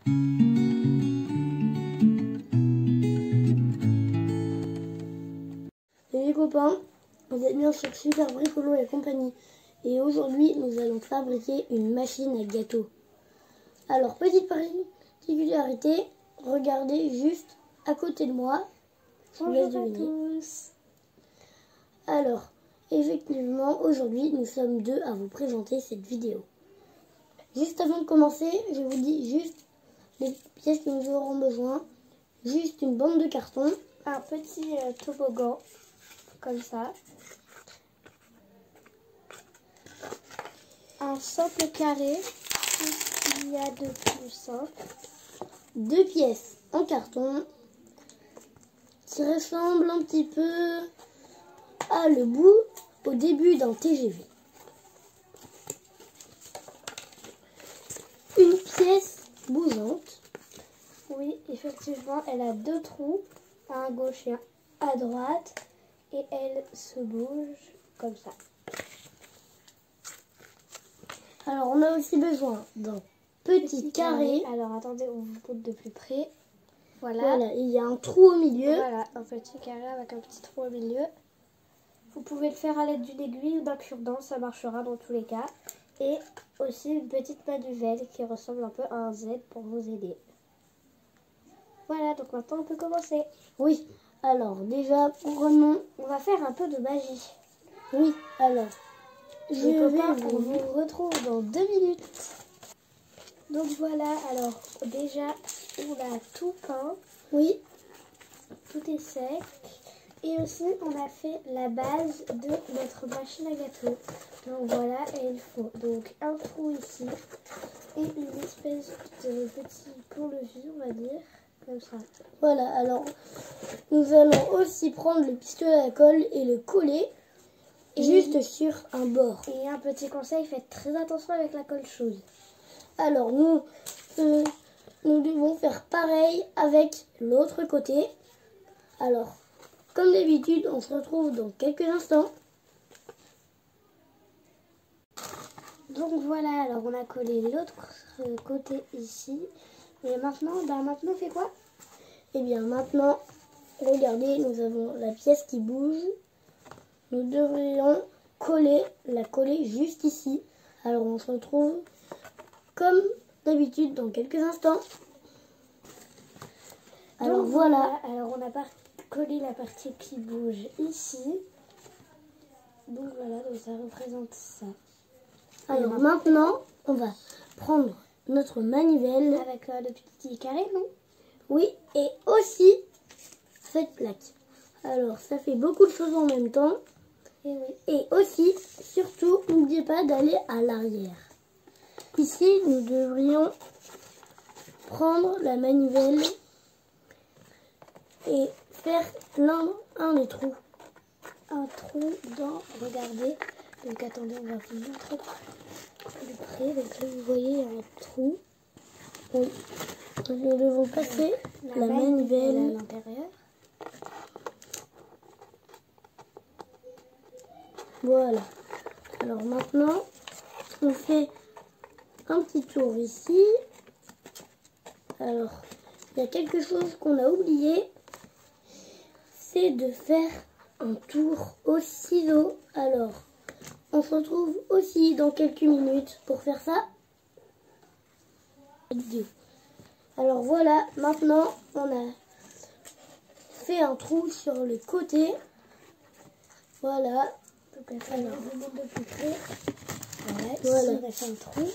Et les copains, vous êtes bien sur Super Bricolo et compagnie. Et aujourd'hui, nous allons fabriquer une machine à gâteau. Alors, petite particularité, regardez juste à côté de moi. Bonjour à tous. Alors, effectivement, aujourd'hui, nous sommes deux à vous présenter cette vidéo. Juste avant de commencer, je vous dis juste les pièces que nous aurons besoin. Juste une bande de carton. Un petit toboggan, comme ça. Un socle carré, il y a de plus simple. 2 pièces en carton qui ressemblent un petit peu à le bout au début d'un TGV. Une pièce bougeante. Oui, effectivement, elle a 2 trous, un à gauche et un à droite, et elle se bouge comme ça. Alors, on a aussi besoin d'un petit carré. Alors, attendez, on vous montre de plus près. Voilà, il y a un trou au milieu. Voilà, un petit carré avec un petit trou au milieu. Vous pouvez le faire à l'aide d'une aiguille ou d'un cure-dent, ça marchera dans tous les cas. Et aussi une petite manivelle qui ressemble un peu à un Z pour vous aider. Voilà, donc maintenant on peut commencer. Oui, alors déjà, prenons... On va faire un peu de magie. Oui, alors, On vous retrouve dans 2 minutes. Donc voilà, alors déjà, on a tout peint. Oui. Tout est sec. Et aussi, on a fait la base de notre machine à gâteau. Donc voilà, et il faut donc un trou ici et une espèce de petit pont-levis, on va dire, comme ça. Voilà, alors nous allons aussi prendre le pistolet à colle et le coller juste sur un bord. Et un petit conseil, faites très attention avec la colle chaude. Alors nous devons faire pareil avec l'autre côté. Alors, comme d'habitude, on se retrouve dans quelques instants. Donc voilà, alors on a collé l'autre côté ici. Et maintenant, on fait quoi? Et bien maintenant, regardez, nous avons la pièce qui bouge. Nous devrions la coller juste ici. Alors on se retrouve comme d'habitude dans quelques instants. Alors voilà. Alors on a collé la partie qui bouge ici. Donc voilà, donc ça représente ça. Alors maintenant, on va prendre notre manivelle. Avec le petit carré, non? Oui, et aussi cette plaque. Alors ça fait beaucoup de choses en même temps. Et oui. Et aussi, surtout, n'oubliez pas d'aller à l'arrière. Ici, nous devrions prendre la manivelle et faire un des trous. Un trou dans, regardez, donc attendez, on va vous montrer plus près. Donc là, vous voyez un trou. Oui. Nous devons passer la manivelle à l'intérieur. Voilà. Alors maintenant, on fait un petit tour ici. Alors, il y a quelque chose qu'on a oublié. C'est de faire un tour au ciseau. Alors, on se retrouve aussi dans quelques minutes pour faire ça. Alors voilà, maintenant, on a fait un trou sur le côté. Voilà. Alors, je monte de plus près. Voilà. Ici, on a fait un trou.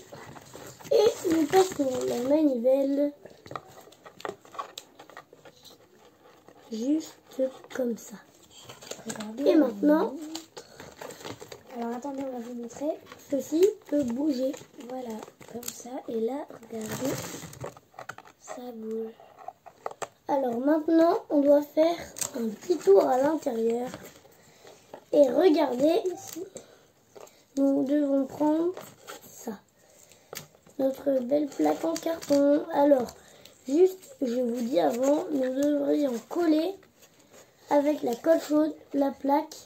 Et nous passons la manivelle juste comme ça. Regardez. Et maintenant, alors attendez, on va vous montrer. Ceci peut bouger. Voilà, comme ça. Et là, regardez, ça bouge. Alors maintenant, on doit faire un petit tour à l'intérieur. Et regardez ici, nous devons prendre ça. Notre belle plaque en carton. Alors, juste, je vous dis avant, nous devrions coller avec la colle chaude la plaque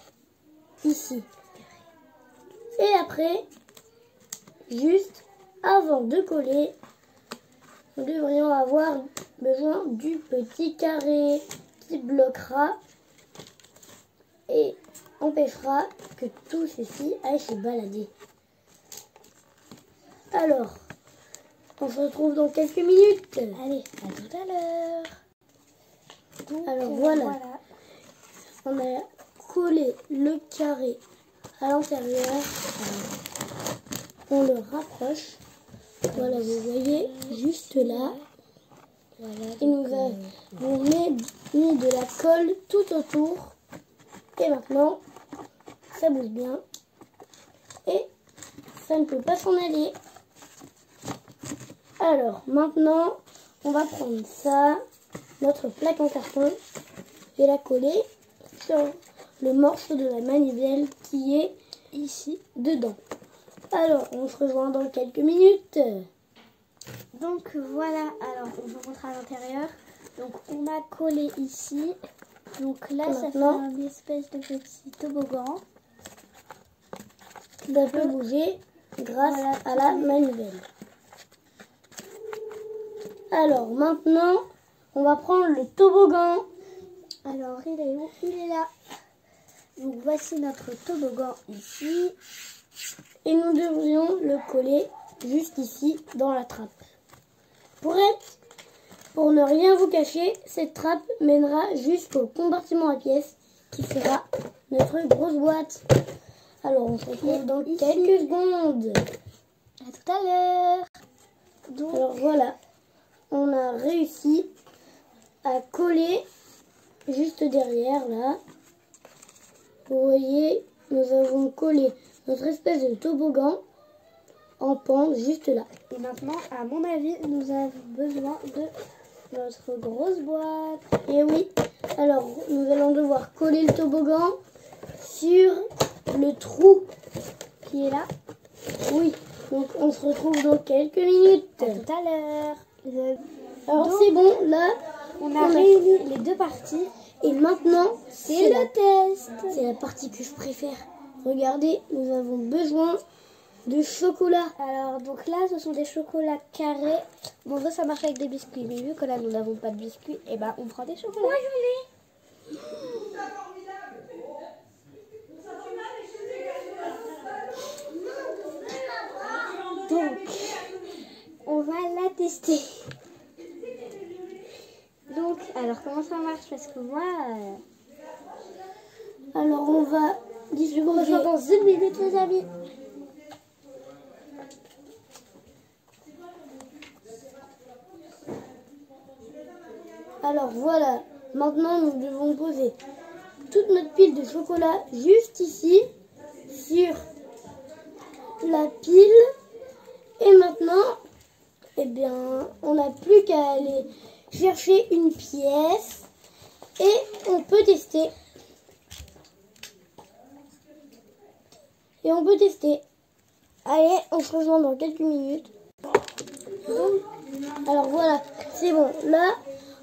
ici. Et après, juste avant de coller, nous devrions avoir besoin du petit carré qui bloquera et empêchera que tout ceci aille se balader. Alors, on se retrouve dans quelques minutes. Allez, à tout à l'heure. Alors voilà, on a collé le carré à l'intérieur. On le rapproche. Voilà, vous voyez, juste là. Voilà, Et nous avons mis de la colle tout autour. Et maintenant, ça bouge bien. Et ça ne peut pas s'en aller. Alors, maintenant, on va prendre ça, notre plaque en carton, et la coller sur le morceau de la manivelle qui est ici, dedans. Alors, on se rejoint dans quelques minutes. Donc voilà, alors on vous montre à l'intérieur. Donc on a collé ici. Donc là, Et ça fait maintenant, une espèce de petit toboggan. Ça peut bouger grâce à la manivelle. Alors maintenant, on va prendre le toboggan. Alors il est où? Il est là. Donc voici notre toboggan ici. Et nous devrions le coller juste ici dans la trappe. Pour ne rien vous cacher, cette trappe mènera jusqu'au compartiment à pièces qui sera notre grosse boîte. Alors on se retrouve dans quelques secondes. À tout à l'heure. Donc Alors voilà, on a réussi à coller juste derrière là. Vous voyez, nous avons collé notre espèce de toboggan en pente juste là. et maintenant, à mon avis, nous avons besoin de notre grosse boîte. Et oui, alors nous allons devoir coller le toboggan sur le trou qui est là. Oui, donc on se retrouve dans quelques minutes. À tout à l'heure. Alors Donc, c'est bon, là on a réuni les deux parties. et maintenant C'est le test. c'est la partie que je préfère. Regardez, nous avons besoin de chocolat. Alors, donc là, ce sont des chocolats carrés. Bon, ça marche avec des biscuits. Mais vu que là, nous n'avons pas de biscuits, et ben, on prend des chocolats. Moi, j'en ai. Donc, on va la tester. Donc, alors, comment ça marche? Parce que moi... Alors on va Je vous disposer. rejoins dans une minute, les amis. Alors voilà, maintenant nous devons poser toute notre pile de chocolat juste ici sur la pile. Et maintenant, eh bien, on n'a plus qu'à aller chercher une pièce et on peut tester. Et on peut tester. Allez, on se rejoint dans quelques minutes. Alors voilà, c'est bon. Là,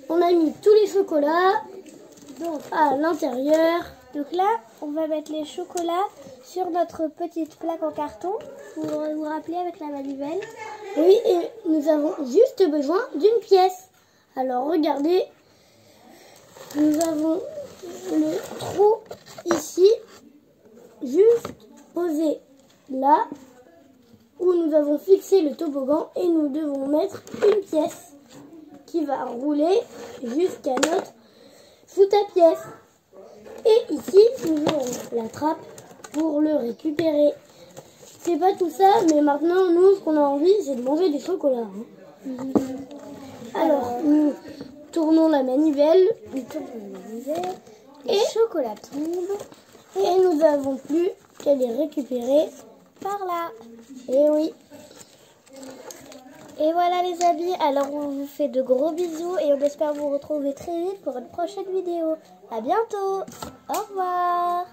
on a mis tous les chocolats donc à l'intérieur. Donc là, on va mettre les chocolats sur notre petite plaque en carton. Vous vous rappelez avec la manivelle. Oui, et nous avons juste besoin d'une pièce. Alors regardez, nous avons le trou ici, juste posé là, où nous avons fixé le toboggan et nous devons mettre une pièce qui va rouler jusqu'à notre foot à pièce. Et ici, nous aurons la trappe pour le récupérer. C'est pas tout ça, mais maintenant, nous, ce qu'on a envie, c'est de manger du chocolat. Alors, nous tournons la manivelle Les chocolats tombent et nous n'avons plus qu'à les récupérer. par là. Et oui, Et voilà les amis, alors on vous fait de gros bisous et on espère vous retrouver très vite pour une prochaine vidéo. À bientôt. Au revoir.